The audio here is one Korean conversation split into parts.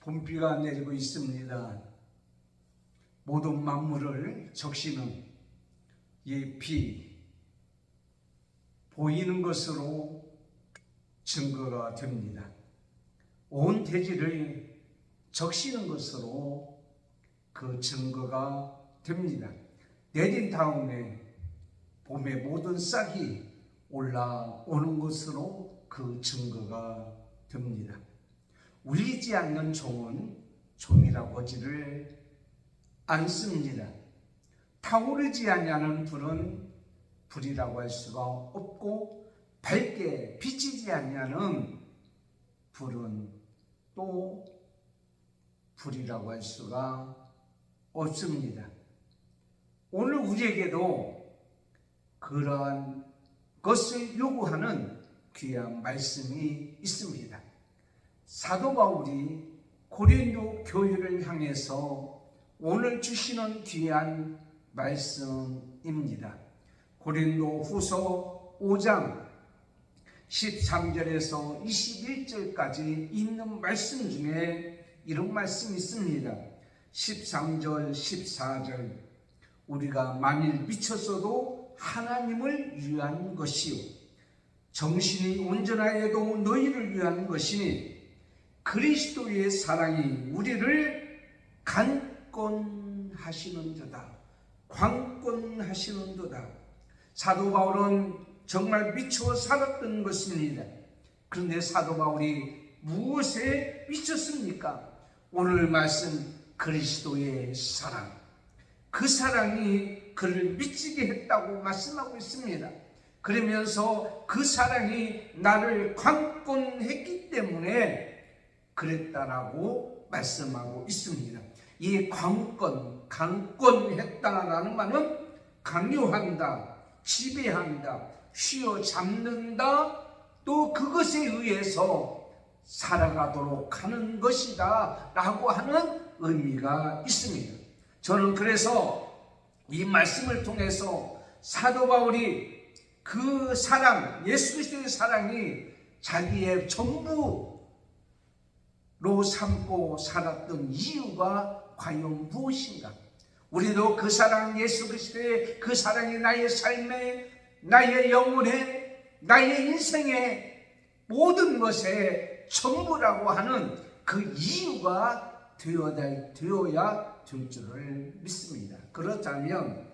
봄비가 내리고 있습니다. 모든 만물을 적시는 이 비, 보이는 것으로 증거가 됩니다. 온 대지를 적시는 것으로 그 증거가 됩니다. 내린 다음에 봄의 모든 싹이 올라오는 것으로 그 증거가 됩니다. 울리지 않는 종은 종이라고 하지를 않습니다. 타오르지 아니하는 불은 불이라고 할 수가 없고, 밝게 비치지 아니하는 불은 또 불이라고 할 수가 없습니다. 오늘 우리에게도 그러한 것을 요구하는 귀한 말씀이 있습니다. 사도 바울이 고린도 교회를 향해서 오늘 주시는 귀한 말씀입니다. 고린도 후서 5장 13절에서 21절까지 있는 말씀 중에 이런 말씀이 있습니다. 13절, 14절, 우리가 만일 미쳤어도 하나님을 위한 것이요 정신이 온전하여도 너희를 위한 것이니 그리스도의 사랑이 우리를 강권하시는도다. 관건하시는도다. 사도 바울은 정말 미쳐 살았던 것입니다. 그런데 사도 바울이 무엇에 미쳤습니까? 오늘 말씀 그리스도의 사랑, 그 사랑이 그를 미치게 했다고 말씀하고 있습니다. 그러면서 그 사랑이 나를 관건했기 때문에 그랬다라고 말씀하고 있습니다. 이 강권했다라는 말은 강요한다, 지배한다, 휘어잡는다, 또 그것에 의해서 살아가도록 하는 것이다 라고 하는 의미가 있습니다. 저는 그래서 이 말씀을 통해서 사도 바울이 그 사랑, 예수 그리스도의 사랑이 자기의 전부로 삼고 살았던 이유가 과연 무엇인가? 우리도 그 사랑, 예수 그리스도의 그 사랑이 나의 삶에, 나의 영혼에, 나의 인생의 모든 것에 전부라고 하는 그 이유가 되어야 될 줄을 믿습니다. 그렇다면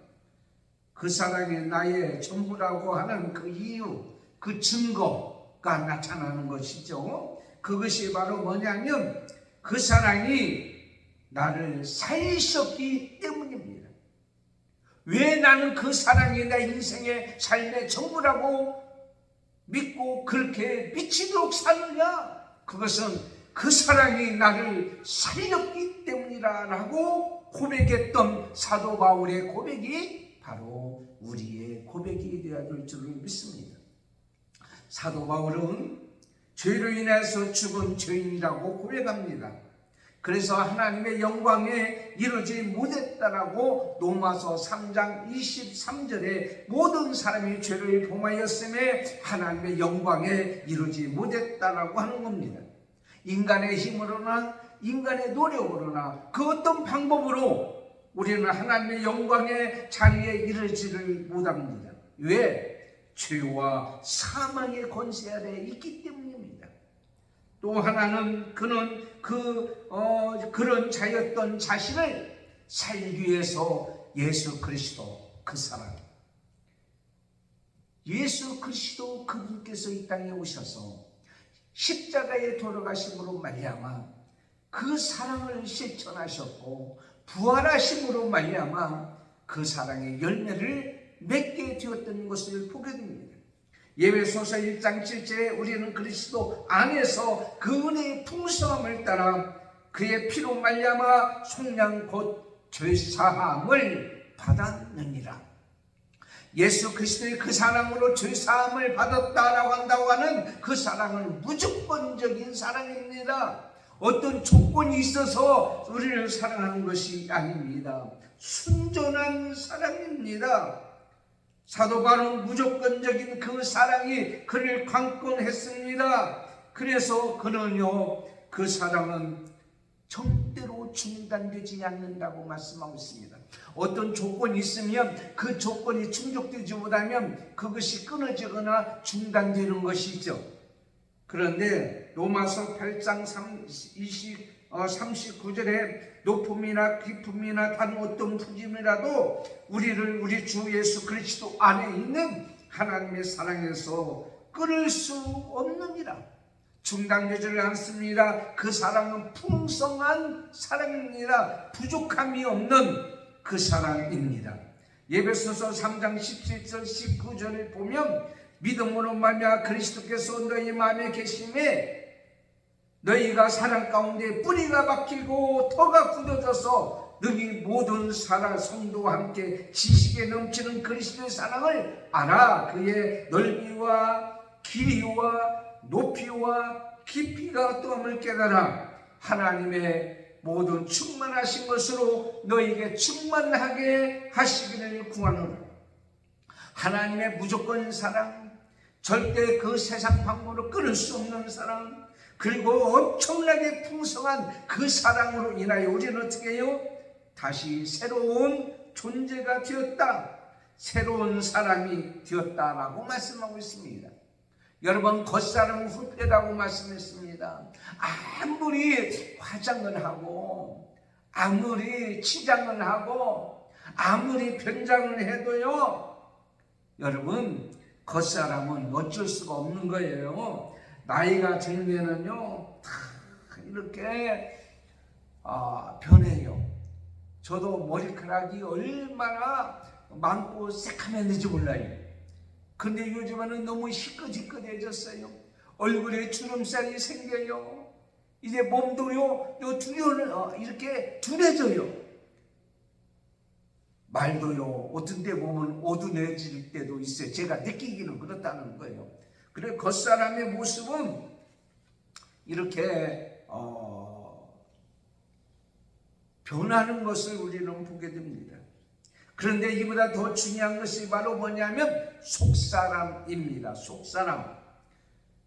그 사랑이 나의 전부라고 하는 그 이유, 그 증거가 나타나는 것이죠. 그것이 바로 뭐냐면 그 사랑이 나를 살리셨기 때문입니다. 왜 나는 그 사랑이 내 인생의 삶의 전부라고 믿고 그렇게 미치도록 사느냐? 그것은 그 사랑이 나를 살렸기 때문이라고 고백했던 사도 바울의 고백이 바로 우리의 고백이 되어야 될 줄을 믿습니다. 사도 바울은 죄로 인해서 죽은 죄인이라고 고백합니다. 그래서 하나님의 영광에 이르지 못했다라고 로마서 3장 23절에 모든 사람이 죄를 범하였음에 하나님의 영광에 이르지 못했다라고 하는 겁니다. 인간의 힘으로나 인간의 노력으로나 그 어떤 방법으로 우리는 하나님의 영광의 자리에 이르지를 못합니다. 왜? 죄와 사망의 권세 아래 있기 때문입니다. 또 하나는 그는 그런 자였던 자신을 살기 위해서 예수 그리스도 그 사랑, 예수 그리스도 그분께서 이 땅에 오셔서 십자가에 돌아가심으로 말미암아 그 사랑을 실천하셨고 부활하심으로 말미암아 그 사랑의 열매를 맺게 되었던 것을 보게 됩니다. 예배소서 1장 7절에 우리는 그리스도 안에서 그 은혜의 풍성함을 따라 그의 피로 말미암아 속량 곧 죄사함을 받았느니라. 예수 그리스도의 그 사랑으로 죄사함을 받았다라고 한다고 하는 그 사랑은 무조건적인 사랑입니다. 어떤 조건이 있어서 우리를 사랑하는 것이 아닙니다. 순전한 사랑입니다. 사도 바울은 무조건적인 그 사랑이 그를 강권했습니다. 그래서 그는요, 그 사랑은 절대로 중단되지 않는다고 말씀하고 있습니다. 어떤 조건이 있으면 그 조건이 충족되지 못하면 그것이 끊어지거나 중단되는 것이죠. 그런데 로마서 8장 39절에 높음이나 깊음이나 다른 어떤 부짐이라도 우리를 우리 주 예수 그리스도 안에 있는 하나님의 사랑에서 끊을 수 없느니라. 중단되지를 않습니다. 그 사랑은 풍성한 사랑입니다. 부족함이 없는 그 사랑입니다. 에베소서 3장 17절 19절을 보면 믿음으로 말미암아 그리스도께서 너희 마음에 계심에 너희가 사랑 가운데 뿌리가 박히고 터가 굳어져서 너희 모든 사랑 성도와 함께 지식에 넘치는 그리스도의 사랑을 알아. 그의 넓이와 길이와 높이와 깊이가 어떠함을 깨달아 하나님의 모든 충만하신 것으로 너희에게 충만하게 하시기를 구하노라. 하나님의 무조건 사랑, 절대 그 세상 방법으로 끊을 수 없는 사랑, 그리고 엄청나게 풍성한 그 사랑으로 인하여 우리는 어떻게 해요? 다시 새로운 존재가 되었다, 새로운 사람이 되었다라고 말씀하고 있습니다. 여러분, 겉사람은 후패라고 말씀했습니다. 아무리 화장을 하고 아무리 치장을 하고 아무리 변장을 해도요, 여러분, 겉사람은 어쩔 수가 없는 거예요. 나이가 들면은요 다 이렇게 변해요. 저도 머리카락이 얼마나 많고 새카매는지 몰라요. 근데 요즘에는 너무 희끗희끗해졌어요. 얼굴에 주름살이 생겨요. 이제 몸도요, 이렇게 둔해져요. 말도요, 어떤 데 보면 어두워질 때도 있어요. 제가 느끼기는 그렇다는 거예요. 그래, 겉사람의 모습은 이렇게 변하는 것을 우리는 보게 됩니다. 그런데 이보다 더 중요한 것이 바로 뭐냐면 속사람입니다. 속사람.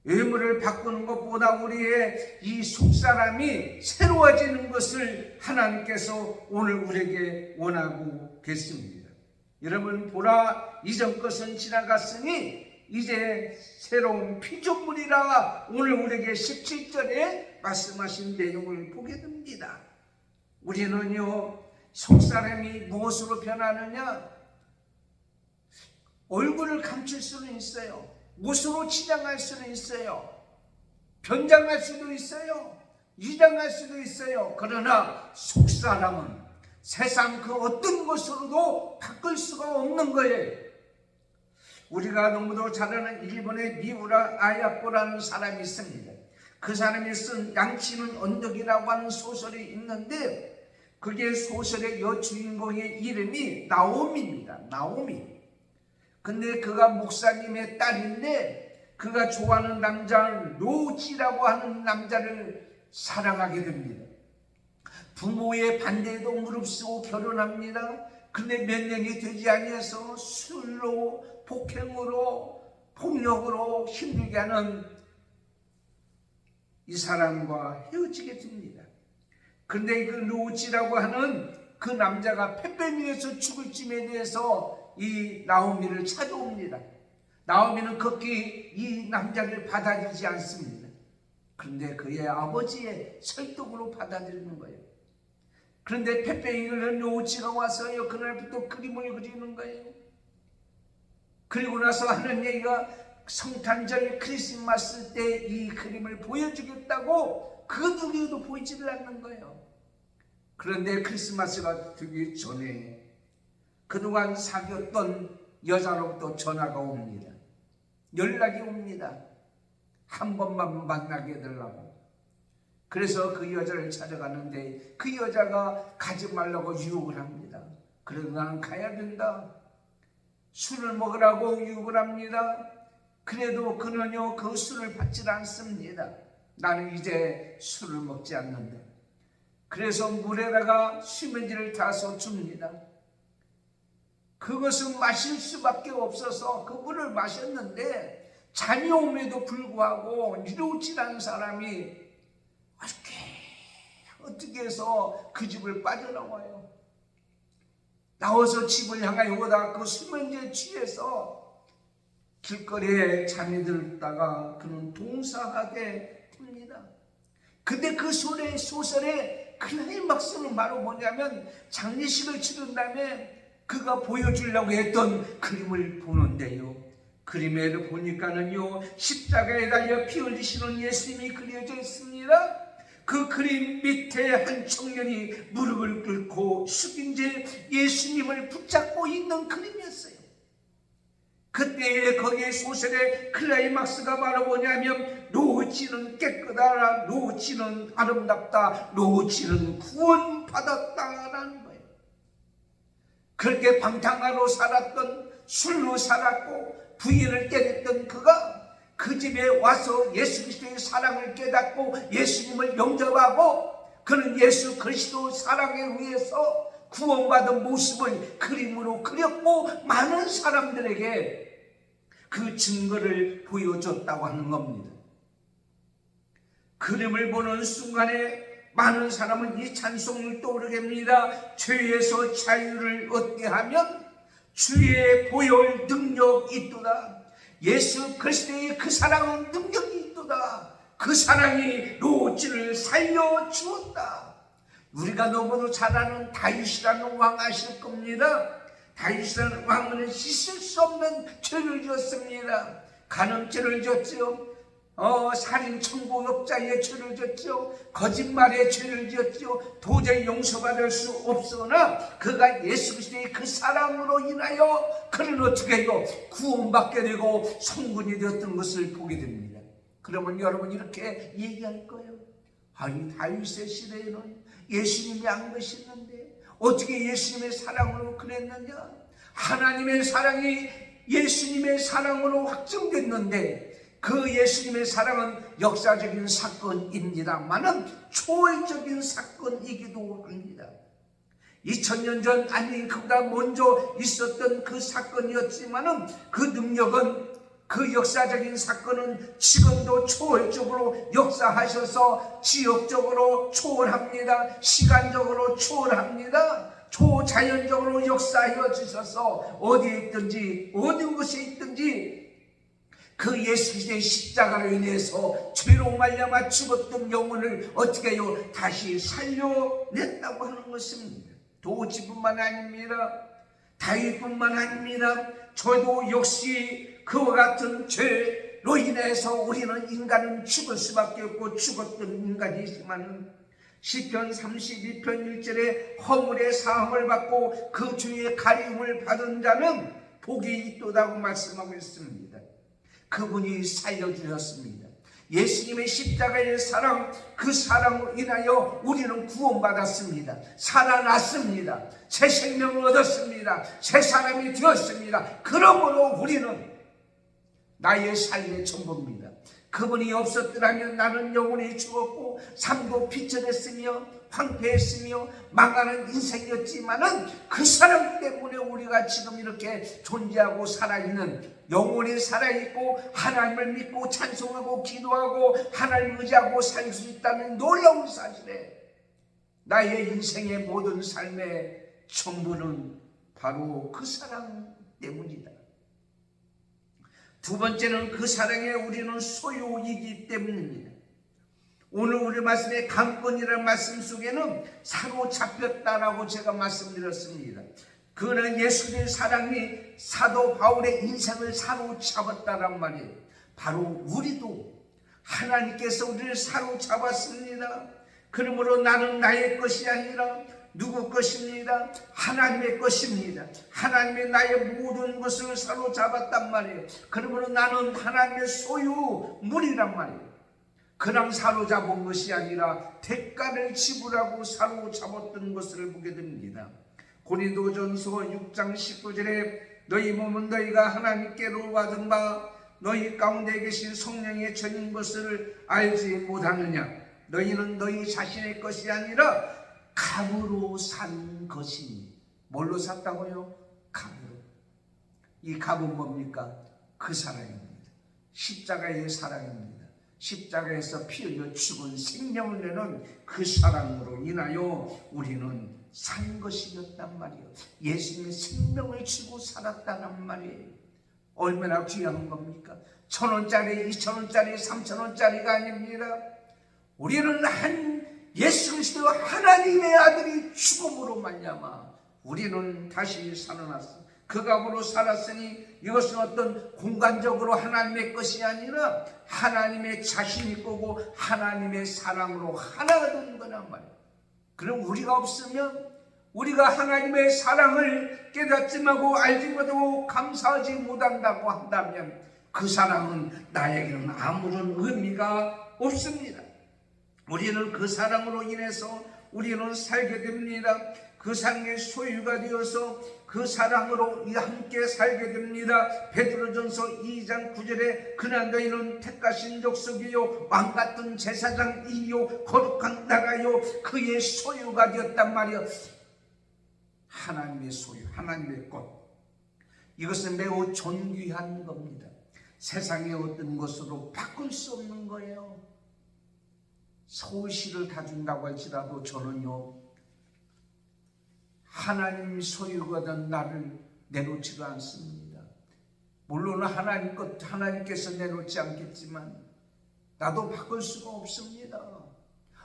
외모를 바꾸는 것보다 우리의 이 속사람이 새로워지는 것을 하나님께서 오늘 우리에게 원하고 계십니다. 여러분, 보라, 이전 것은 지나갔으니 이제 새로운 피조물이라 오늘 우리에게 17절에 말씀하신 내용을 보게 됩니다. 우리는요, 속사람이 무엇으로 변하느냐? 얼굴을 감출 수는 있어요. 옷으로 치장할 수는 있어요. 변장할 수도 있어요. 위장할 수도 있어요. 그러나 속사람은 세상 그 어떤 것으로도 바꿀 수가 없는 거예요. 우리가 너무도 잘 아는 일본의 미우라 아야코라는 사람이 있습니다. 그 사람이 쓴 양치는 언덕이라고 하는 소설이 있는데, 그게 소설의 여주인공의 이름이 나오미입니다. 나오미. 근데 그가 목사님의 딸인데 그가 좋아하는 남자는 로지라고 하는 남자를 사랑하게 됩니다. 부모의 반대에도 무릅쓰고 결혼합니다. 근데 몇 년이 되지 아니해서 술로, 폭행으로, 폭력으로 힘들게 하는 이 사람과 헤어지게 됩니다. 근데 그 로지라고 하는 그 남자가 폐병에서 죽을 쯤에 대해서 이 나오미를 찾아옵니다. 나오미는 극히 이 남자를 받아들이지 않습니다. 그런데 그의 아버지의 설득으로 받아들이는 거예요. 그런데 폐병이를 로지가 와서요, 그날부터 그림을 그리는 거예요. 그리고 나서 하는 얘기가 성탄절 크리스마스 때 이 그림을 보여주겠다고 그 누구도 보이지를 않는 거예요. 그런데 크리스마스가 되기 전에 그동안 사귀었던 여자로부터 전화가 옵니다. 연락이 옵니다. 한 번만 만나게 해달라고. 그래서 그 여자를 찾아가는데 그 여자가 가지 말라고 유혹을 합니다. 그래도 나는 가야 된다. 술을 먹으라고 유혹을 합니다. 그래도 그는요, 그 술을 받질 않습니다. 나는 이제 술을 먹지 않는다. 그래서 물에다가 수면지를 타서 줍니다. 그것은 마실 수밖에 없어서 그 물을 마셨는데 잠이 옴에도 불구하고 이루어지는 사람이 어떻게 통해서 그 집을 빠져나와요. 나와서 집을 향하여 오다가 그 수면제에 취해서 길거리에 잠이 들다가 그는 동사하게 됩니다. 근데 그 소설의 클라이막스는 바로 뭐냐면 장례식을 치른 다음에 그가 보여주려고 했던 그림을 보는데요. 그림을 보니까는요, 십자가에 달려 피 흘리시는 예수님이 그려져 있습니다. 그 그림 밑에 한 청년이 무릎을 꿇고 숙인 채 예수님을 붙잡고 있는 그림이었어요. 그때 거기에 소설의 클라이막스가 바로 뭐냐면 노지는 깨끗하라, 노지는 아름답다, 노지는 구원받았다라는 거예요. 그렇게 방탕하로 살았던, 술로 살았고 부인을 때렸던 그가 그 집에 와서 예수 그리스도의 사랑을 깨닫고 예수님을 영접하고 그는 예수 그리스도 사랑에 의해서 구원받은 모습을 그림으로 그렸고 많은 사람들에게 그 증거를 보여줬다고 하는 겁니다. 그림을 보는 순간에 많은 사람은 이 찬송을 떠오르게 합니다. 죄에서 자유를 얻게 하면 주의 보혈 능력이 있도다. 예수 그리스도의 그 사랑은 능력이 있도다. 그 사랑이 롯을 살려주었다. 우리가 너무도 잘 아는 다윗이라는 왕 아실 겁니다. 다윗이라는 왕은 씻을 수 없는 죄를 지었습니다. 간음죄를 지었지요. 살인, 청부, 업자의 죄를 지었지요. 거짓말의 죄를 지었지요. 도저히 용서받을 수 없으나 그가 예수 그리스도의 그 사랑으로 인하여 그를 어떻게 해요? 구원받게 되고 성군이 되었던 것을 보게 됩니다. 그러면 여러분 이렇게 얘기할 거예요. 아니 다윗의 시대에는 예수님이 안 계셨는데 어떻게 예수님의 사랑으로 그랬느냐? 하나님의 사랑이 예수님의 사랑으로 확정됐는데 그 예수님의 사랑은 역사적인 사건입니다만은 초월적인 사건이기도 합니다. 2000년 전 아니 그보다 먼저 있었던 그 사건이었지만은 그 능력은 그 역사적인 사건은 지금도 초월적으로 역사하셔서 지역적으로 초월합니다. 시간적으로 초월합니다. 초자연적으로 역사하여 주셔서 어디에 있든지 어느 곳에 있든지 그 예수 그리스도의 십자가로 인해서 죄로 말미암아 죽었던 영혼을 어떻게 해요? 다시 살려냈다고 하는 것입니다. 도지뿐만 아닙니다. 다윗뿐만 아닙니다. 저도 역시 그와 같은 죄로 인해서 우리는 인간은 죽을 수밖에 없고 죽었던 인간이지만 시편 32편 1절에 허물의 사함을 받고 그 주의 가리움을 받은 자는 복이 있도다고 말씀하고 있습니다. 그분이 살려주셨습니다. 예수님의 십자가의 사랑, 그 사랑으로 인하여 우리는 구원받았습니다. 살아났습니다. 새 생명을 얻었습니다. 새 사람이 되었습니다. 그러므로 우리는 나의 삶의 전부입니다. 그분이 없었더라면 나는 영원히 죽었고 삶도 비천했으며 황폐했으며 망하는 인생이었지만은 그 사랑 때문에 우리가 지금 이렇게 존재하고 살아있는, 영원히 살아있고 하나님을 믿고 찬송하고 기도하고 하나님을 의지하고 살 수 있다는 놀라운 사실에 나의 인생의 모든 삶의 전부는 바로 그 사랑 때문이다. 두 번째는 그 사랑에 우리는 소유이기 때문입니다. 오늘 우리 말씀의 강권이라는 말씀 속에는 사로잡혔다라고 제가 말씀드렸습니다. 그는 예수님의 사랑이 사도 바울의 인생을 사로잡았다란 말이에요. 바로 우리도 하나님께서 우리를 사로잡았습니다. 그러므로 나는 나의 것이 아니라 누구 것입니다? 하나님의 것입니다. 하나님의 나의 모든 것을 사로잡았단 말이에요. 그러므로 나는 하나님의 소유물이란 말이에요. 그냥 사로잡은 것이 아니라 대가를 지불하고 사로잡았던 것을 보게 됩니다. 고린도전서 6장 19절에 너희 몸은 너희가 하나님께로 받은 바 너희 가운데 계신 성령의 전인 것을 알지 못하느냐? 너희는 너희 자신의 것이 아니라 값으로 산 것이니. 뭘로 샀다고요? 값으로. 이 값은 뭡니까? 그 사랑입니다. 십자가의 사랑입니다. 십자가에서 피 흘려 죽은 생명을 내는 그 사랑으로 인하여 우리는 산 것이었단 말이에요. 예수님의 생명을 주고 살았다는 말이에요. 얼마나 귀한 겁니까? 1,000원짜리, 2,000원짜리, 3,000원짜리가 아닙니다. 우리는 예수 그리스도 하나님의 아들이 죽음으로 말미암아 우리는 다시 살아났어. 그 값으로 살았으니 이것은 어떤 공간적으로 하나님의 것이 아니라 하나님의 자신이 거고 하나님의 사랑으로 하나가 된 거란 말이에요. 그럼 우리가 없으면 우리가 하나님의 사랑을 깨닫지 못하고 알지 못하고 감사하지 못한다고 한다면 그 사랑은 나에게는 아무런 의미가 없습니다. 우리는 그 사랑으로 인해서 우리는 살게 됩니다. 그 사랑의 소유가 되어서 그 사랑으로 함께 살게 됩니다. 베드로전서 2장 9절에 그러나 너희는 택하신 족속이요 왕같은 제사장이요 거룩한 나라요 그의 소유가 되었단 말이요. 하나님의 소유, 하나님의 것, 이것은 매우 존귀한 겁니다. 세상의 어떤 것으로 바꿀 수 없는 거예요. 서울시를 다 준다고 할지라도 저는요 하나님 소유가 된 나를 내놓지도 않습니다. 물론 하나님 것 하나님께서 내놓지 않겠지만 나도 바꿀 수가 없습니다.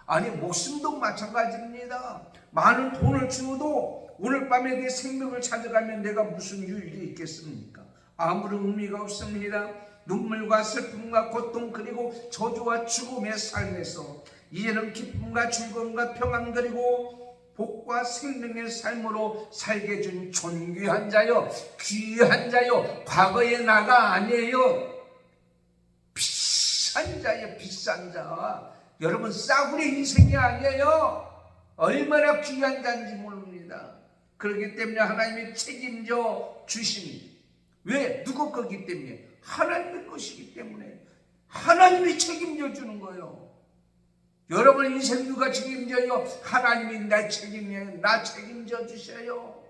아니 목숨도 마찬가지입니다. 많은 돈을 주어도 오늘 밤에 내 생명을 찾아가면 내가 무슨 유익이 있겠습니까? 아무런 의미가 없습니다. 눈물과 슬픔과 고통 그리고 저주와 죽음의 삶에서 이제는 기쁨과 즐거움과 평안 그리고 복과 생명의 삶으로 살게 준 존귀한 자요 귀한 자요 과거의 나가 아니에요. 비싼 자요 비싼 자. 여러분 싸구려 인생이 아니에요. 얼마나 귀한 자인지 모릅니다. 그렇기 때문에 하나님이 책임져 주십니다. 왜? 누구 거기 때문에? 하나님의 것이기 때문에 하나님이 책임져 주는 거예요. 여러분 인생 누가 책임져요? 하나님이 나 책임져 주셔요.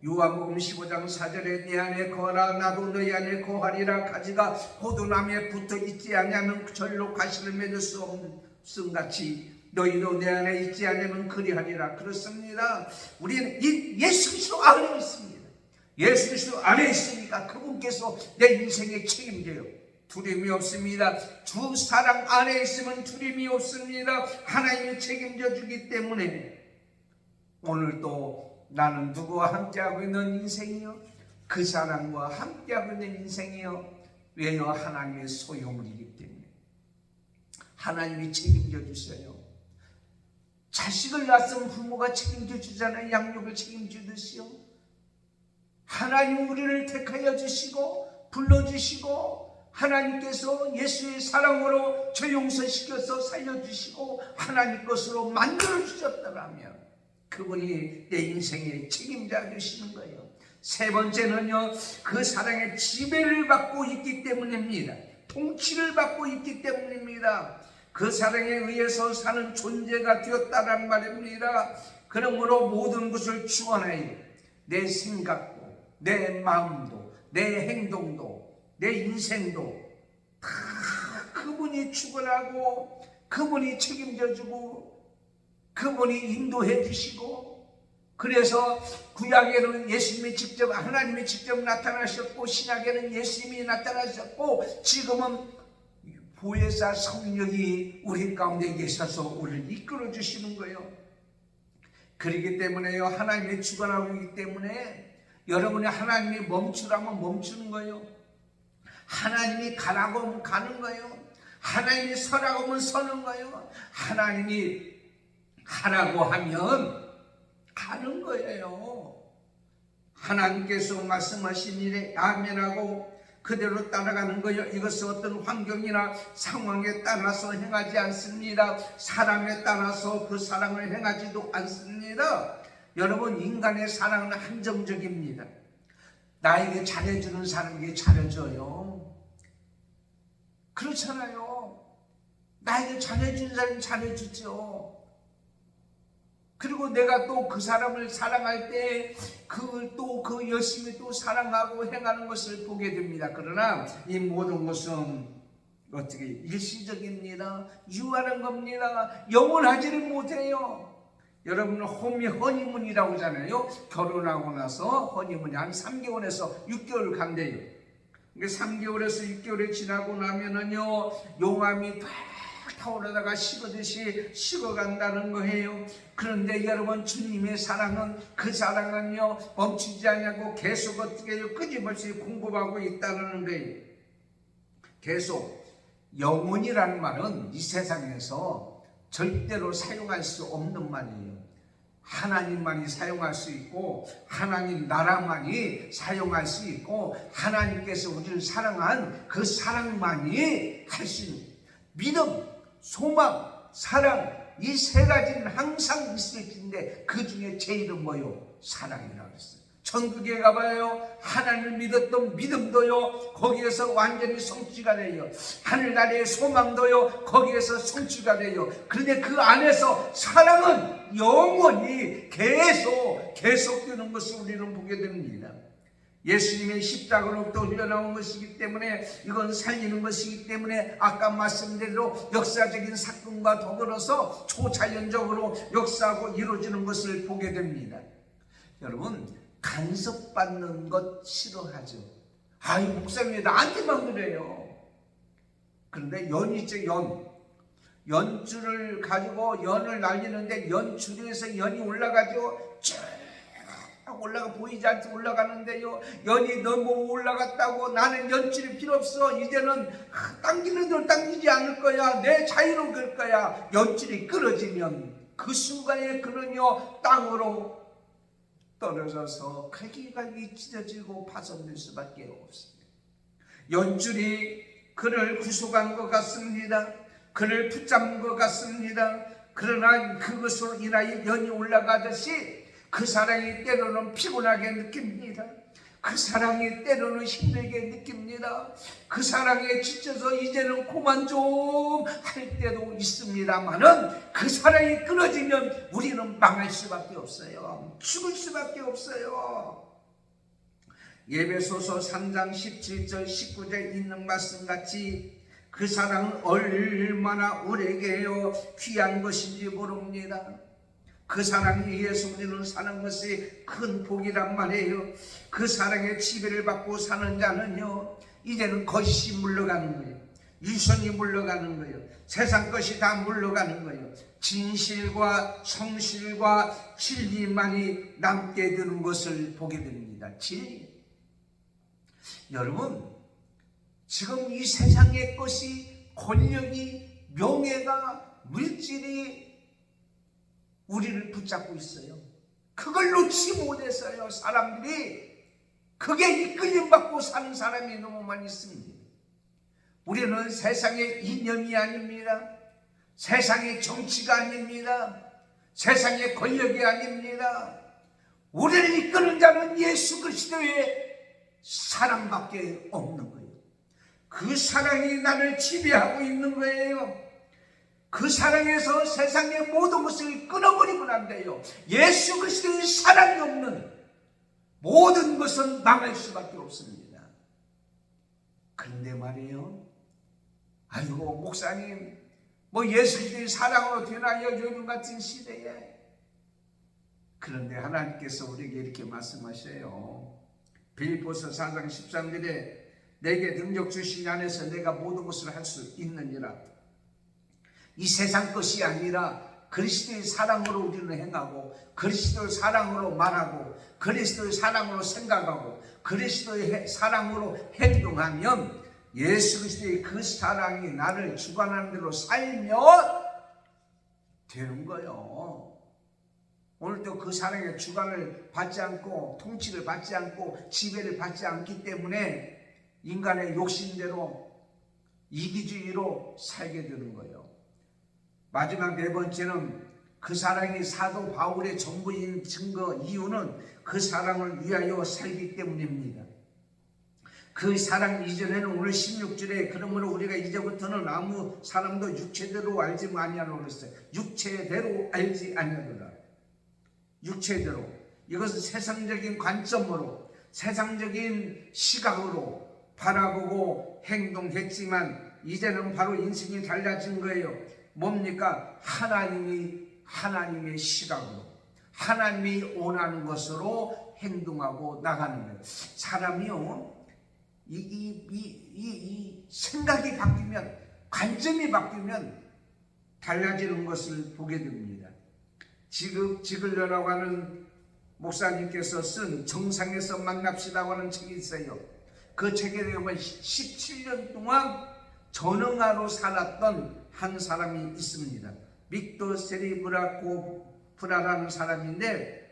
요한복음 15장 4절에 내 안에 거하라 나도 너희 안에 거하리라. 가지가 포도나무에 붙어 있지 않으면 절로 가시를 맺을 수 없음 같이 너희도 내 안에 있지 않으면 그리하리라. 그렇습니다. 우리는 예수 그리스도 안에 있습니다. 예수 그리스도 안에 있으니까 그분께서 내 인생에 책임져요. 두려움이 없습니다. 주 사랑 안에 있으면 두려움이 없습니다. 하나님이 책임져 주기 때문에 오늘도 나는 누구와 함께하고 있는 인생이요? 그 사랑과 함께하고 있는 인생이요. 왜요? 하나님의 소유물이기 때문에 하나님이 책임져 주셔요. 자식을 낳았으면 부모가 책임져 주잖아요. 양육을 책임지듯이요. 하나님 우리를 택하여 주시고 불러주시고 하나님께서 예수의 사랑으로 저 용서시켜서 살려주시고 하나님 것으로 만들어주셨다면 그분이 내 인생에 책임져 주시는 거예요. 세 번째는요, 그 사랑의 지배를 받고 있기 때문입니다. 통치를 받고 있기 때문입니다. 그 사랑에 의해서 사는 존재가 되었다란 말입니다. 그러므로 모든 것을 주관하여 내 생각도 내 마음도 내 행동도 내 인생도 다 그분이 주관하고 그분이 책임져주고 그분이 인도해 주시고 그래서 구약에는 예수님이 직접 하나님이 직접 나타나셨고 신약에는 예수님이 나타나셨고 지금은 보혜사 성령이 우리 가운데 계셔서 우리를 이끌어 주시는 거예요. 그렇기 때문에요 하나님이 주관하고 있기 때문에 여러분이 하나님이 멈추라면 멈추는 거예요. 하나님이 가라고 하면 가는 거예요. 하나님이 서라고 하면 서는 거예요. 하나님이 하라고 하면 가는 거예요. 하나님께서 말씀하신 일에 아멘하고 그대로 따라가는 거예요. 이것은 어떤 환경이나 상황에 따라서 행하지 않습니다. 사람에 따라서 그 사랑을 행하지도 않습니다. 여러분 인간의 사랑은 한정적입니다. 나에게 잘해주는 사람에게 잘해줘요. 그렇잖아요. 나에게 잘해주는 사람이 잘해주죠. 그리고 내가 또 그 사람을 사랑할 때 그 열심히 또 사랑하고 행하는 것을 보게 됩니다. 그러나 이 모든 것은 어떻게 일시적입니다. 유하는 겁니다. 영원하지를 못해요. 여러분 허니문이라고 하잖아요. 결혼하고 나서 허니문이 한 3개월에서 6개월 간대요. 그러니까 3개월에서 6개월이 지나고 나면은요 용암이 팍 타오르다가 식어듯이 식어간다는 거예요. 그런데 여러분 주님의 사랑은 그 사랑은요 멈추지 않고 계속 어떻게 해요? 끊임없이 공급하고 있다는 거예요. 계속. 영혼이라는 말은 이 세상에서 절대로 사용할 수 없는 말이에요. 하나님만이 사용할 수 있고 하나님 나라만이 사용할 수 있고 하나님께서 우리를 사랑한 그 사랑만이 할 수 있는 믿음, 소망, 사랑 이 세 가지는 항상 있을 텐데 그 중에 제일은 뭐요? 사랑이라고 했어요. 천국에 가봐요. 하나님을 믿었던 믿음도요 거기에서 완전히 성취가 돼요. 하늘나라의 소망도요 거기에서 성취가 돼요. 그런데 그 안에서 사랑은 영원히 계속되는 것을 우리는 보게 됩니다. 예수님의 십자가로부터 흘러나온 것이기 때문에 이건 살리는 것이기 때문에 아까 말씀드린 대로 역사적인 사건과 더불어서 초자연적으로 역사하고 이루어지는 것을 보게 됩니다. 여러분 간섭받는 것 싫어하죠. 아이 목사님이 나한테만 그래요. 그런데 연이죠. 연줄을 가지고 연을 날리는데 연줄에서 연이 올라가죠. 쭉 올라가 보이지 않게 올라가는데요 연이 너무 올라갔다고 나는 연줄이 필요 없어. 이제는 당기는 대로 당기지 않을 거야. 내 자유로 갈 거야. 연줄이 끊어지면 그 순간에 그는요 땅으로 떨어져서 갈기갈기 찢어지고 파손될 수밖에 없습니다. 연줄이 그를 구속한 것 같습니다. 그를 붙잡은 것 같습니다. 그러나 그것으로 인하여 연이 올라가듯이 그 사랑이 때로는 피곤하게 느낍니다. 그 사랑이 때로는 힘들게 느낍니다. 그 사랑에 지쳐서 이제는 그만 좀 할 때도 있습니다만은 그 사랑이 끊어지면 우리는 망할 수밖에 없어요. 죽을 수밖에 없어요. 예배소서 3장 17절 19절에 있는 말씀같이 그 사랑은 얼마나 우리에게요 귀한 것인지 모릅니다. 그 사랑에 의해서 우리는 사는 것이 큰 복이란 말이에요. 그 사랑의 지배를 받고 사는 자는요 이제는 것이 물러가는 거예요. 유선이 물러가는 거예요. 세상 것이 다 물러가는 거예요. 진실과 성실과 진리만이 남게 되는 것을 보게 됩니다. 진리. 여러분 지금 이 세상의 것이 권력이 명예가 물질이 우리를 붙잡고 있어요. 그걸 놓지 못해서요 사람들이 그게 이끌림 받고 사는 사람이 너무 많이 있습니다. 우리는 세상의 이념이 아닙니다. 세상의 정치가 아닙니다. 세상의 권력이 아닙니다. 우리를 이끄는 자는 예수 그리스도의 사랑밖에 없는 거예요. 그 사랑이 나를 지배하고 있는 거예요. 그 사랑에서 세상의 모든 것을 끊어버리면 안 돼요. 예수 그리스도의 사랑이 없는 모든 것은 망할 수밖에 없습니다. 그런데 말이에요 아이고 목사님 뭐 예수 그리스도의 사랑으로 되나요? 요즘 같은 시대에. 그런데 하나님께서 우리에게 이렇게 말씀하셔요. 빌립보서 4장 13절에 내게 능력 주신 안에서 내가 모든 것을 할 수 있느니라. 이 세상 것이 아니라 그리스도의 사랑으로 우리는 행하고 그리스도의 사랑으로 말하고 그리스도의 사랑으로 생각하고 그리스도의 사랑으로 행동하면 예수 그리스도의 그 사랑이 나를 주관하는 대로 살면 되는 거예요. 오늘도 그 사랑의 주관을 받지 않고 통치를 받지 않고 지배를 받지 않기 때문에 인간의 욕심대로 이기주의로 살게 되는 거예요. 마지막 네 번째는 그 사랑이 사도 바울의 전부인 증거 이유는 그 사랑을 위하여 살기 때문입니다. 그 사랑 이전에는 오늘 16절에 그러므로 우리가 이제부터는 아무 사람도 육체대로 알지 아니하노라 그랬어요. 육체대로 알지 아니하노라. 육체대로. 이것은 세상적인 관점으로 세상적인 시각으로 바라보고 행동했지만 이제는 바로 인생이 달라진 거예요. 뭡니까? 하나님의 시각으로, 하나님이 원하는 것으로 행동하고 나가는 거예요. 사람이요, 이 생각이 바뀌면, 관점이 바뀌면 달라지는 것을 보게 됩니다. 지글러라고 하는 목사님께서 쓴 정상에서 만납시다고 하는 책이 있어요. 그 책에 보면 17년 동안 전응아로 살았던 한 사람이 있습니다. 빅토 세리브라코프라라는 사람인데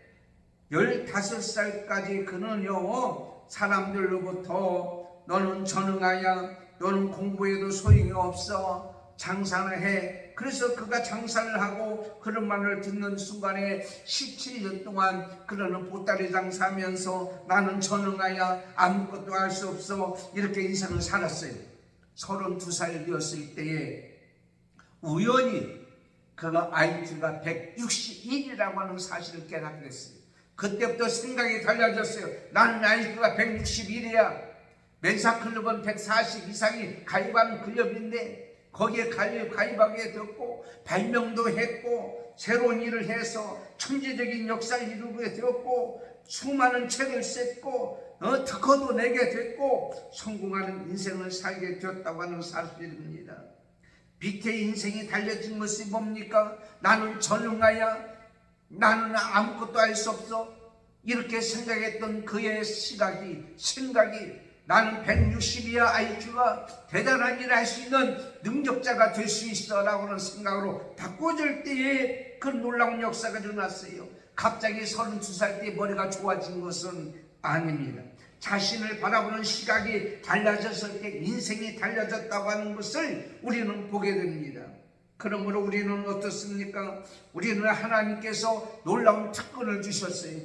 15살까지 그는요, 사람들로부터 너는 전응아야, 너는 공부해도 소용이 없어, 장사를 해. 그래서 그가 장사를 하고 그런 말을 듣는 순간에 17년 동안 그는 보따리 장사하면서 나는 전응아야, 아무것도 할 수 없어, 이렇게 인생을 살았어요. 32살 되었을 때에 우연히 그가 IQ가 161이라고 하는 사실을 깨닫게 됐어요. 그때부터 생각이 달라졌어요. 나는 IQ가 161이야. 멘사클럽은 140 이상이 가입하는 클럽인데 거기에 가입하게 되었고, 발명도 했고, 새로운 일을 해서 천재적인 역사를 이루게 되었고, 수많은 책을 썼고, 특허도 내게 됐고, 성공하는 인생을 살게 되었다고 하는 사실입니다. 빅테의 인생이 달려진 것이 뭡니까? 나는 전응아야, 나는 아무것도 할 수 없어, 이렇게 생각했던 그의 생각이 나는 160이야, IQ가 대단한 일을 할 수 있는 능력자가 될 수 있어 라고 하는 생각으로 바꿔줄 때에 그 놀라운 역사가 일어났어요. 갑자기 32살 때 머리가 좋아진 것은 아닙니다. 자신을 바라보는 시각이 달라졌을 때 인생이 달라졌다고 하는 것을 우리는 보게 됩니다. 그러므로 우리는 어떻습니까? 우리는 하나님께서 놀라운 특권을 주셨어요.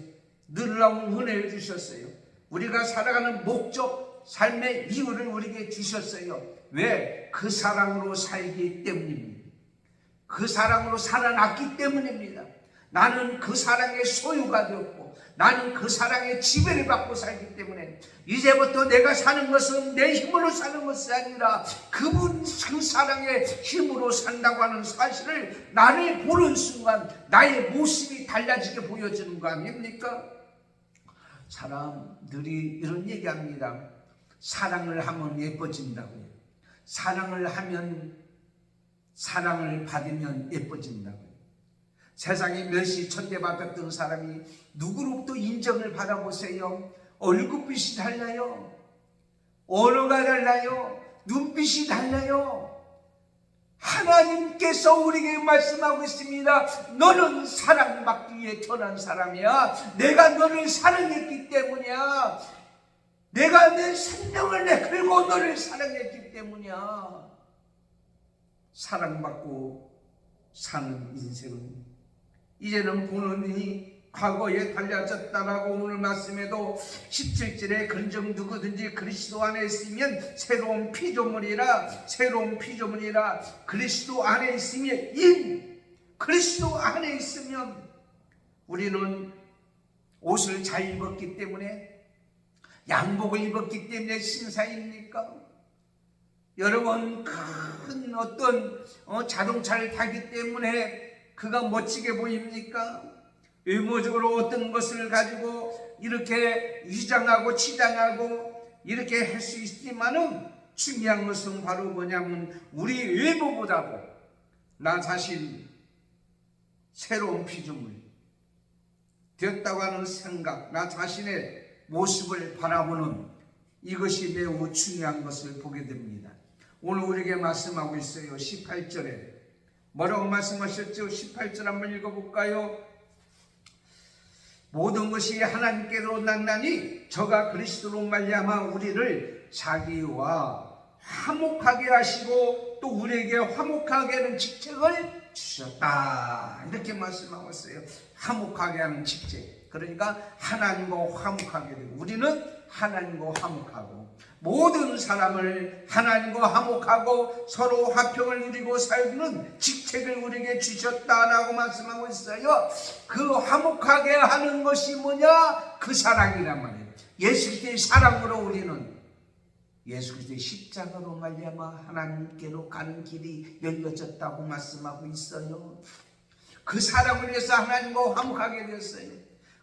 놀라운 은혜를 주셨어요. 우리가 살아가는 목적, 삶의 이유를 우리에게 주셨어요. 왜? 그 사랑으로 살기 때문입니다. 그 사랑으로 살아났기 때문입니다. 나는 그 사랑의 소유가 되었고, 나는 그 사랑의 지배를 받고 살기 때문에 이제부터 내가 사는 것은 내 힘으로 사는 것이 아니라 그 사랑의 힘으로 산다고 하는 사실을 나를 보는 순간 나의 모습이 달라지게 보여지는 거 아닙니까? 사람들이 이런 얘기합니다. 사랑을 하면 예뻐진다고요. 사랑을 하면, 사랑을 받으면 예뻐진다고요. 세상에 멸시 천대받았던 사람이 누구로부터 인정을 받아보세요. 얼굴빛이 달라요. 언어가 달라요. 눈빛이 달라요. 하나님께서 우리에게 말씀하고 있습니다. 너는 사랑받기 위해 태어난 사람이야. 내가 너를 사랑했기 때문이야. 내가 내 생명을 내걸고 너를 사랑했기 때문이야. 사랑받고 사는 인생은 이제는 보느니 과거에 달라졌다라고 오늘 말씀에도 17절에 근정 누구든지 그리스도 안에 있으면 새로운 피조물이라, 새로운 피조물이라. 그리스도 안에 있으면 그리스도 안에 있으면 우리는 옷을 잘 입었기 때문에, 양복을 입었기 때문에 신사입니까? 여러분, 큰 어떤 자동차를 타기 때문에 그가 멋지게 보입니까? 외모적으로 어떤 것을 가지고 이렇게 위장하고 치장하고 이렇게 할 수 있지만은 중요한 것은 바로 뭐냐면 우리 외모보다도 나 자신 새로운 피조물 되었다고 하는 생각, 나 자신의 모습을 바라보는 이것이 매우 중요한 것을 보게 됩니다. 오늘 우리에게 말씀하고 있어요. 18절에 뭐라고 말씀하셨죠? 18절 한번 읽어볼까요? 모든 것이 하나님께로 났나니 저가 그리스도로 말미암아 우리를 자기와 화목하게 하시고 또 우리에게 화목하게 하는 직책을 주셨다. 이렇게 말씀하고 있어요. 화목하게 하는 직책. 그러니까 하나님과 화목하게 되고, 우리는 하나님과 화목하고 모든 사람을 하나님과 화목하고 서로 화평을 누리고 살는 직책을 우리에게 주셨다라고 말씀하고 있어요. 그 화목하게 하는 것이 뭐냐? 그 사랑이란 말이에요. 예수 그리스도의 사랑으로 우리는 예수 그리스도의 십자가로 말미암아 하나님께로 가는 길이 열려졌다고 말씀하고 있어요. 그 사랑을 위해서 하나님과 화목하게 됐어요.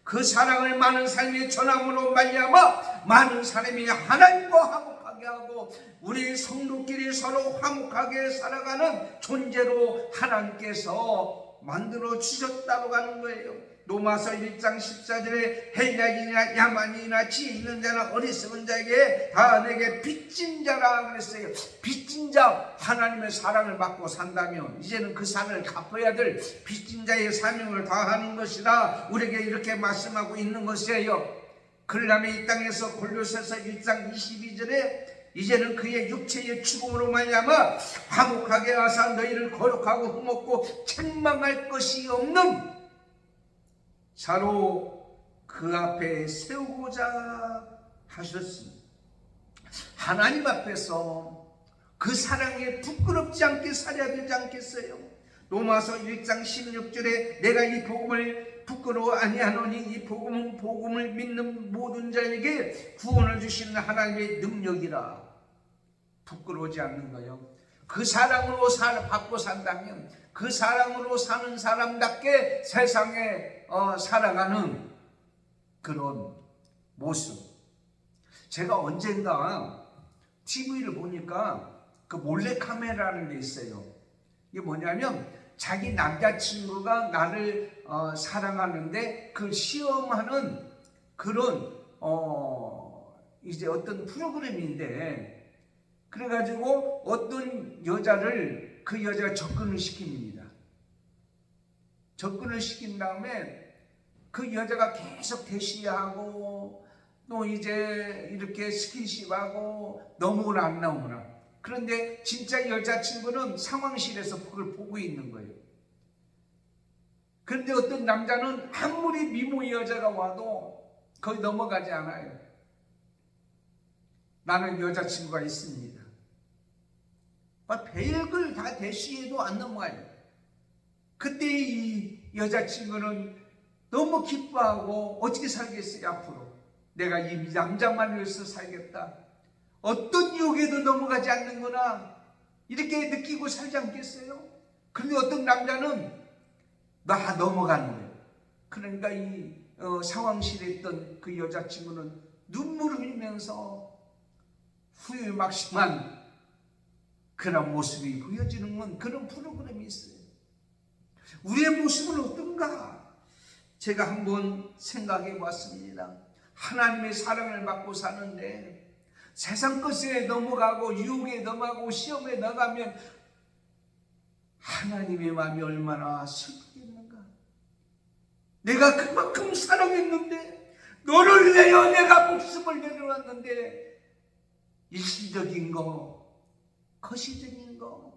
그 사랑을 많은 삶의 전함으로 말미암아 많은 사람이 하나님과 화목하게 하고 우리 성도끼리 서로 화목하게 살아가는 존재로 하나님께서 만들어 주셨다고 하는 거예요. 로마서 1장 14절에 헬약이나 야만이나 지혜 있는 자나 어리석은 자에게 다 내게 빚진 자라 그랬어요. 빚진 자, 하나님의 사랑을 받고 산다면 이제는 그 사랑을 갚아야 될 빚진 자의 사명을 다하는 것이라 우리에게 이렇게 말씀하고 있는 것이에요. 그러려면 이 땅에서 골로새서 1장 22절에 이제는 그의 육체의 죽음으로 말미암아 화목하게 하사 너희를 거룩하고 흠없고 책망할 것이 없는 자로 그 앞에 세우고자 하셨습니다. 하나님 앞에서 그 사랑에 부끄럽지 않게 살아야 되지 않겠어요? 로마서 1장 16절에 내가 이 복음을 부끄러워 아니하노니 이 복음은 복음을 믿는 모든 자에게 구원을 주시는 하나님의 능력이라. 부끄러워지 않는 거예요. 그 사랑으로 받고 산다면 그 사랑으로 사는 사람답게 세상에 살아가는 그런 모습. 제가 언젠가 TV를 보니까 그 몰래카메라라는 게 있어요. 이게 뭐냐면 자기 남자친구가 나를 사랑하는데 그 시험하는 그런 이제 어떤 프로그램인데, 그래가지고 어떤 여자를 그 여자가 접근을 시킵니다. 접근을 시킨 다음에 그 여자가 계속 대시하고 또 이제 이렇게 스킨십하고 너무나 안 나오나. 그런데 진짜 여자친구는 상황실에서 그걸 보고 있는 거예요. 그런데 어떤 남자는 아무리 미모 여자가 와도 거의 넘어가지 않아요. 나는 여자친구가 있습니다. 별걸 다 대시해도 안 넘어가요. 그때 이 여자친구는 너무 기뻐하고 어떻게 살겠어요 앞으로. 내가 이 남자만 위해서 살겠다. 어떤 유혹에도 넘어가지 않는구나. 이렇게 느끼고 살지 않겠어요? 그런데 어떤 남자는 나 넘어가는 거예요. 그러니까 이 상황실에 있던 그 여자친구는 눈물을 흘리면서 후회막심한 그런 모습이 보여지는 그런 프로그램이 있어요. 우리의 모습은 어떤가? 제가 한번 생각해 봤습니다. 하나님의 사랑을 받고 사는데 세상 것에 넘어가고 유혹에 넘어가고 시험에 나가면 하나님의 마음이 얼마나 슬프겠는가. 내가 그만큼 사랑했는데, 너를 위하여 내가 목숨을 내려놨는데 일시적인 거, 거시적인 거,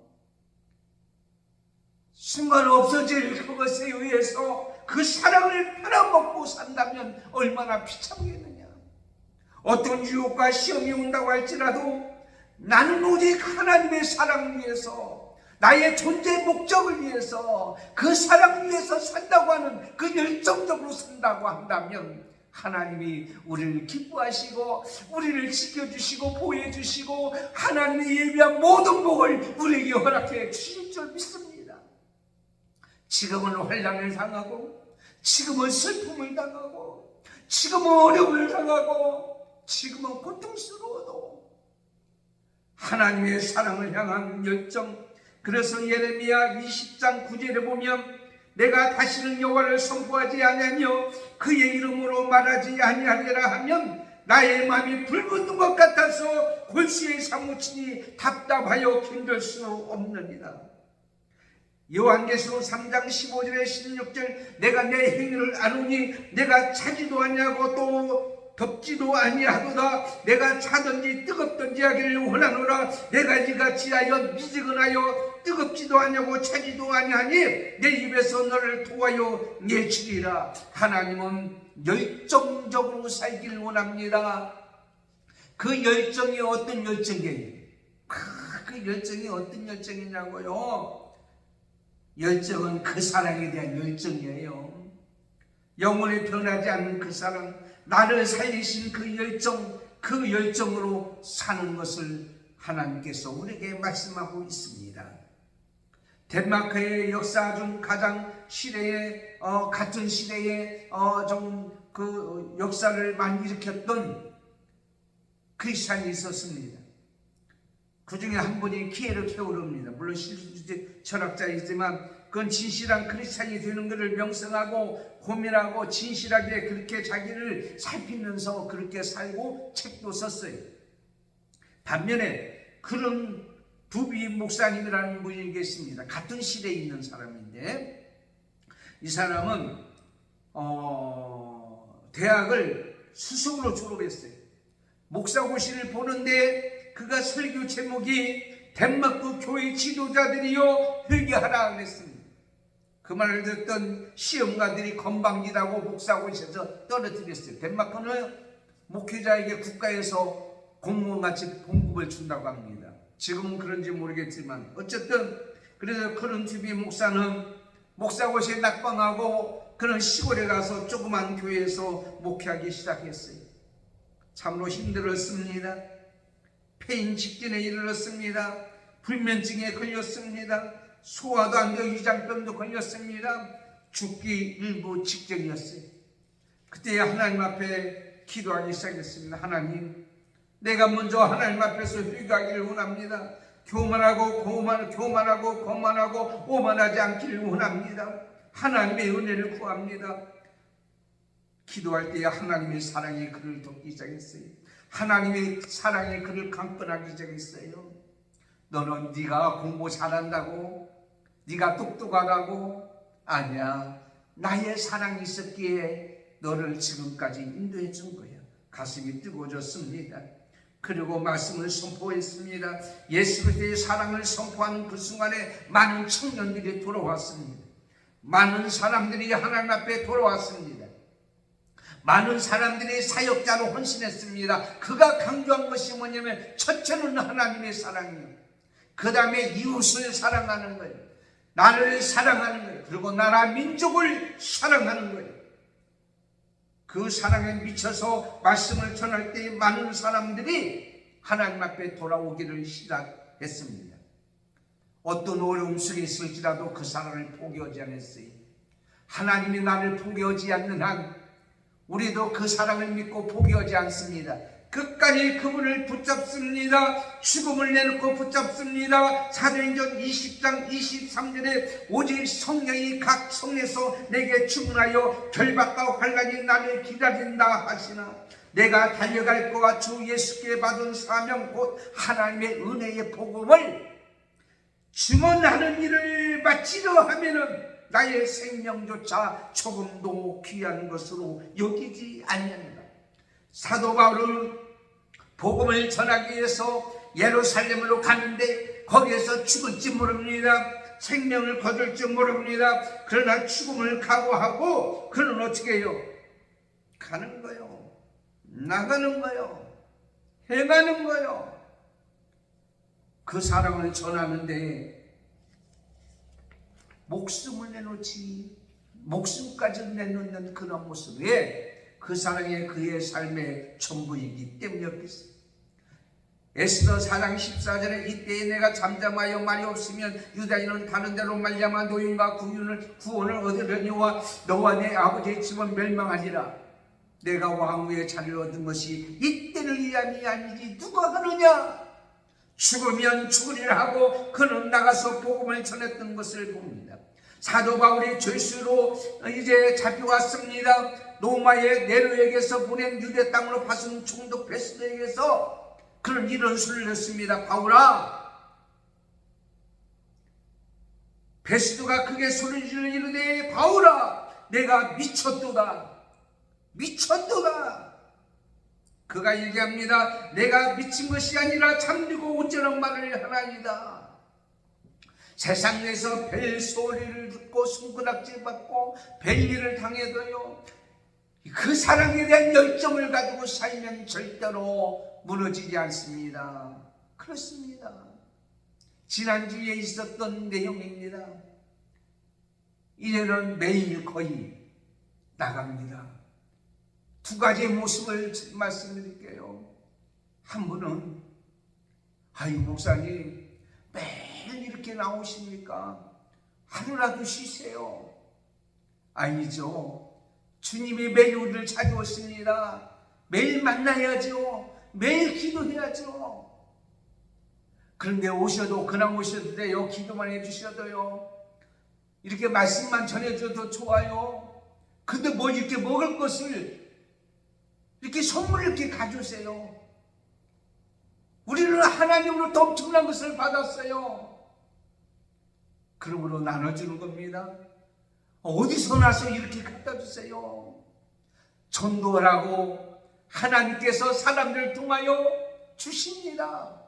순간 없어질 그것에 의해서 그 사랑을 팔아먹고 산다면 얼마나 비참하겠느냐. 어떤 유혹과 시험이 온다고 할지라도 나는 오직 하나님의 사랑을 위해서, 나의 존재 목적을 위해서, 그 사랑을 위해서 산다고 하는 그 열정적으로 산다고 한다면 하나님이 우리를 기뻐하시고 우리를 지켜주시고 보호해주시고 하나님의 예비한 모든 복을 우리에게 허락해 주실 줄 믿습니다. 지금은 환난을 당하고, 지금은 슬픔을 당하고, 지금은 어려움을 당하고, 지금은 고통스러워도 하나님의 사랑을 향한 열정. 그래서 예레미야 20장 9절에 보면 내가 다시는 여호와를 선포하지 아니하며 그의 이름으로 말하지 아니하리라 하면 나의 마음이 불붙는 것 같아서 골수에 사무치니 답답하여 견딜 수 없느니라. 요한계시록 3장 15절에 16절 내가 내 행위를 아노니 내가 차지도 아니하고 또 덥지도 아니하도다. 내가 차든지 뜨겁든지 하기를 원하노라. 내가 이같이 하여 미지근하여 뜨겁지도 아니하고 차지도 아니하니 내 입에서 너를 도와여 내주리라. 하나님은 열정적으로 살기를 원합니다. 그 열정이 어떤 열정이에요? 그 열정이 어떤 열정이냐고요? 열정은 그 사랑에 대한 열정이에요. 영원히 변하지 않는 그 사랑, 나를 살리신 그 열정, 그 열정으로 사는 것을 하나님께서 우리에게 말씀하고 있습니다. 덴마크의 역사 중 가장 시대에 같은 시대에 좀 그 역사를 많이 일으켰던 크리스찬이 있었습니다. 그 중에 한 분이 키에르 케오르입니다. 물론 실제 철학자이지만 그건 진실한 크리스찬이 되는 것을 명성하고 고민하고 진실하게 그렇게 자기를 살피면서 그렇게 살고 책도 썼어요. 반면에 그런 두비 목사님이라는 분이 계십니다. 같은 시대에 있는 사람인데 이 사람은 대학을 수석으로 졸업했어요. 목사고시를 보는데 그가 설교 제목이 덴마크 교회 지도자들이여 회개하라 그랬습니다. 그 말을 듣던 시험가들이 건방지다고 목사고시에서 떨어뜨렸어요. 덴마크는 목회자에게 국가에서 공무원같이 봉급을 준다고 합니다. 지금은 그런지 모르겠지만 어쨌든 그래서 커런티비 목사는 목사고시에 낙방하고 그런 시골에 가서 조그만 교회에서 목회하기 시작했어요. 참으로 힘들었습니다. 폐인 직전에 이르렀습니다. 불면증에 걸렸습니다. 소화도 안 되고 위장병도 걸렸습니다. 죽기 일부 직전이었어요. 그때 하나님 앞에 기도하기 시작했습니다. 하나님, 내가 먼저 하나님 앞에서 회개하기를 원합니다. 교만하고 거만하고 오만하지 않기를 원합니다. 하나님의 은혜를 구합니다. 기도할 때 하나님의 사랑이 그를 돕기 시작했어요. 하나님의 사랑이 그를 강권하기 시작했어요. 너는 네가 공부 잘한다고, 네가 똑똑하다고, 아니야, 나의 사랑이 있었기에 너를 지금까지 인도해 준 거야. 가슴이 뜨거워졌습니다. 그리고 말씀을 선포했습니다. 예수 그리스도의 사랑을 선포하는 그 순간에 많은 청년들이 돌아왔습니다. 많은 사람들이 하나님 앞에 돌아왔습니다. 많은 사람들이 사역자로 헌신했습니다. 그가 강조한 것이 뭐냐면 첫째는 하나님의 사랑이요, 그 다음에 이웃을 사랑하는 거예요. 나를 사랑하는 거예요. 그리고 나라 민족을 사랑하는 거예요. 그 사랑에 미쳐서 말씀을 전할 때 많은 사람들이 하나님 앞에 돌아오기를 시작했습니다. 어떤 어려움 속에 있을지라도 그 사랑을 포기하지 않았어요. 하나님이 나를 포기하지 않는 한 우리도 그 사랑을 믿고 포기하지 않습니다. 끝까지 그분을 붙잡습니다. 죽음을 내놓고 붙잡습니다. 사도행전 20장 23절에 오직 성령이 각 성에서 내게 주문하여 결박과 환난이 나를 기다린다 하시나 내가 달려갈 거와 주 예수께 받은 사명 곧 하나님의 은혜의 복음을 증언하는 일을 마치려 하면은 나의 생명조차 조금도 귀한 것으로 여기지 않는다. 사도 바울은 복음을 전하기 위해서 예루살렘으로 가는데 거기에서 죽을지 모릅니다. 생명을 거둘지 모릅니다. 그러나 죽음을 각오하고 그는 어떻게 해요? 가는 거요. 나가는 거요. 행하는 거요. 그 사랑을 전하는데 목숨을 내놓지, 목숨까지 내놓는 그런 모습에 그 사랑이 그의 삶의 전부이기 때문이었겠어요. 에스더 4장 14절에 이때에 내가 잠잠하여 말이 없으면 유다인은 다른 데로 말미암아 노임과 구원을 얻으려니와 너와 내 아버지의 집은 멸망하리라. 내가 왕후의 자리를 얻은 것이 이때를 위함이 아니지 누가 하느냐. 죽으면 죽으리라 하고 그는 나가서 복음을 전했던 것을 봅니다. 사도 바울이 죄수로 이제 잡혀왔습니다. 로마의 네로에게서 보낸 유대 땅으로 파순 총독 베스도에게서 그는 이런 소리를 했습니다. 바울아, 베스도가 크게 소리를 이르되 바울아, 내가 미쳤도다. 그가 얘기합니다. 내가 미친 것이 아니라 잠들고 온전한 말을 하나이다. 세상에서 벨 소리를 듣고 손가락질 받고 벨일을 당해도요, 그 사랑에 대한 열정을 가지고 살면 절대로 무너지지 않습니다. 그렇습니다. 지난주에 있었던 내용입니다. 이제는 매일 거의 나갑니다. 두 가지의 모습을 말씀드릴게요. 한 분은 아이 목사님 매일 이렇게 나오십니까? 하루라도 쉬세요. 아니죠. 주님이 매일 우리를 찾아오십니다. 매일 만나야죠. 매일 기도해야죠. 그런데 오셔도 그냥 오셔도 돼요. 기도만 해주셔도요. 이렇게 말씀만 전해줘도 좋아요. 근데 뭐 이렇게 먹을 것을 이렇게 선물을 이렇게 가져오세요. 우리는 하나님으로부터 엄청난 것을 받았어요. 그러므로 나눠주는 겁니다. 어디서 나서 이렇게 갖다 주세요. 전도하라고 하나님께서 사람들을 통하여 주십니다.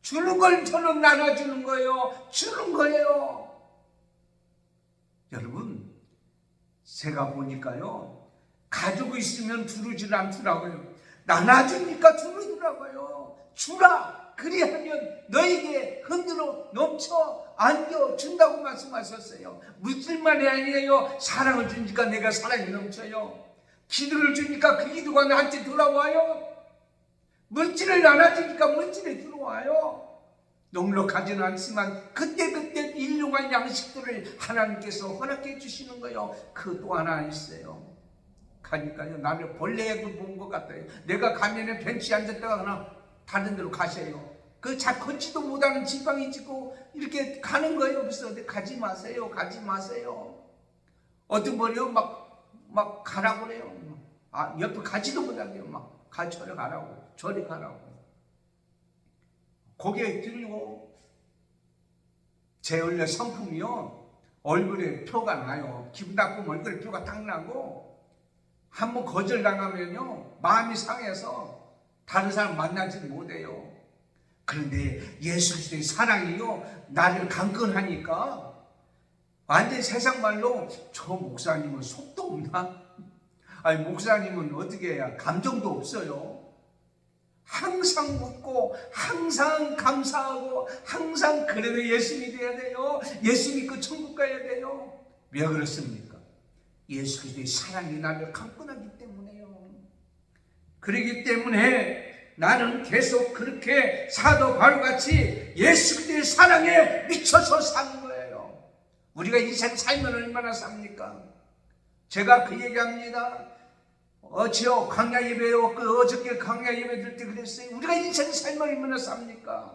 주는 걸 저는 나눠주는 거예요. 주는 거예요. 여러분, 제가 보니까요, 가지고 있으면 두르질 않더라고요. 나눠주니까 두르더라고요. 주라! 그리하면 너에게 흔들어 넘쳐 안겨 준다고 말씀하셨어요. 물질만이 아니에요. 사랑을 주니까 내가 사랑이 넘쳐요. 기도를 주니까 그 기도가 나한테 돌아와요. 물질을 나눠주니까 물질이 들어와요. 넉넉하지는 않지만 그때그때 일용할 양식들을 하나님께서 허락해 주시는 거예요. 그 또 하나 있어요. 가니까요, 나를 벌레에 본 것 같아요. 내가 가면은 벤치에 앉았다가 그냥 다른 데로 가세요. 그 잘 걷지도 못하는 지방이 지고 이렇게 가는 거예요. 그래서 가지 마세요. 가지 마세요. 어떤 분이요 막 가라고 그래요. 옆에 가지도 못하게요. 막 저리 가라고, 저리 가라고. 고개 들고 제 원래 성품이요, 얼굴에 표가 나요. 기분 나쁘면 얼굴에 표가 딱 나고, 한번 거절당하면요 마음이 상해서 다른 사람 만나지 못해요. 그런데 예수 그리스도의 사랑이요 나를 강건하니까 완전 세상 말로 저 목사님은 속도 없나? 아니 목사님은 어떻게 해야 감정도 없어요. 항상 웃고 항상 감사하고 항상 그래도 예수 믿어야 돼요. 예수 믿고 천국 가야 돼요. 왜 그렇습니까? 예수 그리스도의 사랑이 나를 강건하기 때문에요. 그러기 때문에 나는 계속 그렇게 사도 바울같이 예수 그리스도의 사랑에 미쳐서 사는 거예요. 우리가 인생 살면 얼마나 삽니까? 제가 그 얘기합니다. 광야 예배요, 어저께 광야 예배 들 때 그랬어요. 우리가 인생 살면 얼마나 삽니까?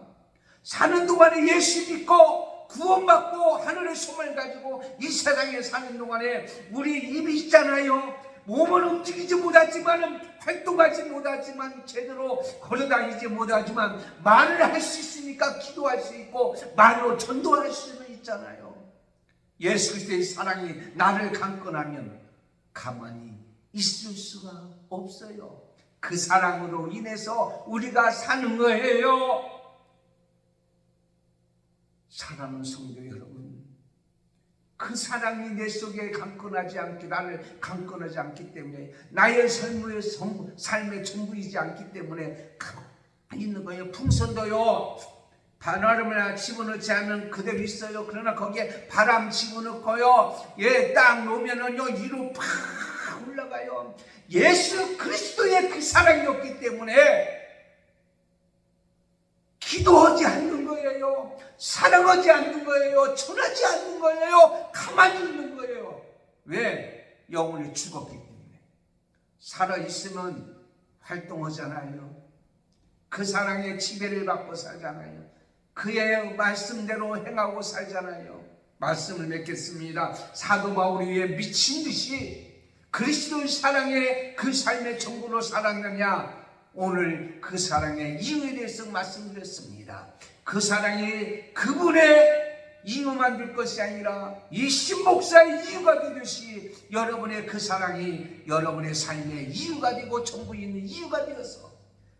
사는 동안에 예수 믿고 구원받고 하늘의 소망을 가지고 이 세상에 사는 동안에 우리 입이 있잖아요. 몸은 움직이지 못하지만, 활동하지 못하지만, 제대로 걸어다니지 못하지만 말을 할 수 있으니까 기도할 수 있고 말로 전도할 수는 있잖아요. 예수 그리스도의 사랑이 나를 강건하면 가만히 있을 수가 없어요. 그 사랑으로 인해서 우리가 사는 거예요. 사랑하는 성도 여러분, 그 사랑이 내 속에 강건하지 않기, 나를 강건하지 않기 때문에, 나의 삶의 전부이지 않기 때문에 가만히 있는 거예요. 풍선도요, 바람을 집어넣지 않으면 그대로 있어요. 그러나 거기에 바람 집어넣고요, 딱 놓으면은요 위로 팍 올라가요. 예수 그리스도의 그 사랑이었기 때문에 기도하지 않는 거예요. 사랑하지 않는 거예요. 전하지 않는 거예요. 가만히 있는 거예요. 왜? 영혼이 죽었기 때문에. 살아있으면 활동하잖아요. 그 사랑의 지배를 받고 살잖아요. 그의 말씀대로 행하고 살잖아요. 말씀을 맺겠습니다. 사도 바울이 왜 미친 듯이 그리스도의 사랑에 그 삶의 전부로 살았느냐? 오늘 그 사랑의 이유에 대해서 말씀드렸습니다. 그 사랑이 그분의 이유만 될 것이 아니라 이 신목사의 이유가 되듯이 여러분의 그 사랑이 여러분의 삶의 이유가 되고 전부 있는 이유가 되어서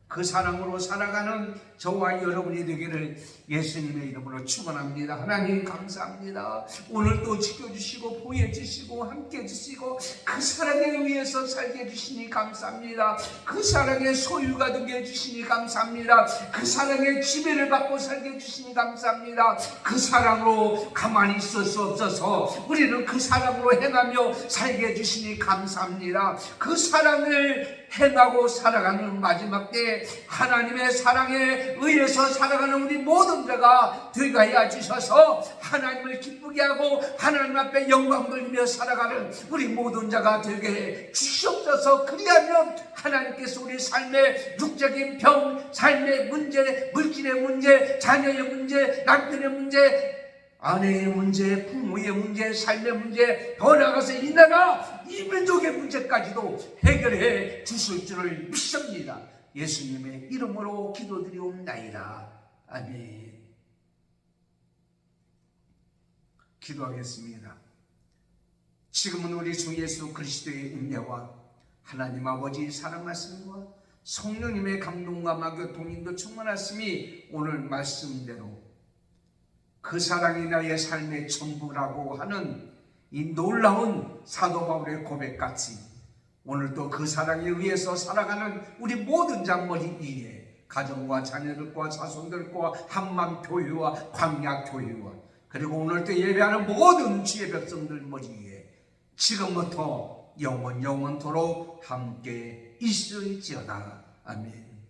그 사랑으로 살아가는 저와 여러분이 되기를 예수님의 이름으로 축원합니다. 하나님 감사합니다. 오늘도 지켜주시고 보여주시고 함께해 주시고 그 사랑에 의해서 살게 해주시니 감사합니다. 그 사랑의 소유가 되게 해주시니 감사합니다. 그 사랑의 지배를 받고 살게 해주시니 감사합니다. 그 사랑으로 가만히 있을 수 없어서 우리는 그 사랑으로 행하며 살게 해주시니 감사합니다. 그 사랑을 행하고 살아가는 마지막 때에 가운데 하나님의 사랑에 의해서 살아가는 우리 모든 자가 되게 하여 주셔서 하나님을 기쁘게 하고 하나님 앞에 영광 돌리며 살아가는 우리 모든 자가 되게 해 주시옵소서. 그리하면 하나님께서 우리 삶의 육적인 병, 삶의 문제, 물질의 문제, 자녀의 문제, 남편의 문제, 아내의 문제, 부모의 문제, 삶의 문제, 더 나아가서 이 나라, 이 민족의 문제까지도 해결해 주실 줄을 믿습니다. 예수님의 이름으로 기도드리옵나이다. 아멘. 기도하겠습니다. 지금은 우리 주 예수 그리스도의 은혜와 하나님 아버지 사랑하심과 성령님의 감동과 마교통인도 충만하심이 오늘 말씀대로 그 사랑이 나의 삶의 전부라고 하는 이 놀라운 사도 바울의 고백같이 오늘도 그 사랑에 의해서 살아가는 우리 모든 자 머리 위에 가정과 자녀들과 자손들과 한만 교회와 광야 교회와 그리고 오늘도 예배하는 모든 주의 백성들 머리 위에 지금부터 영원토록 함께 있을지어다. 아멘.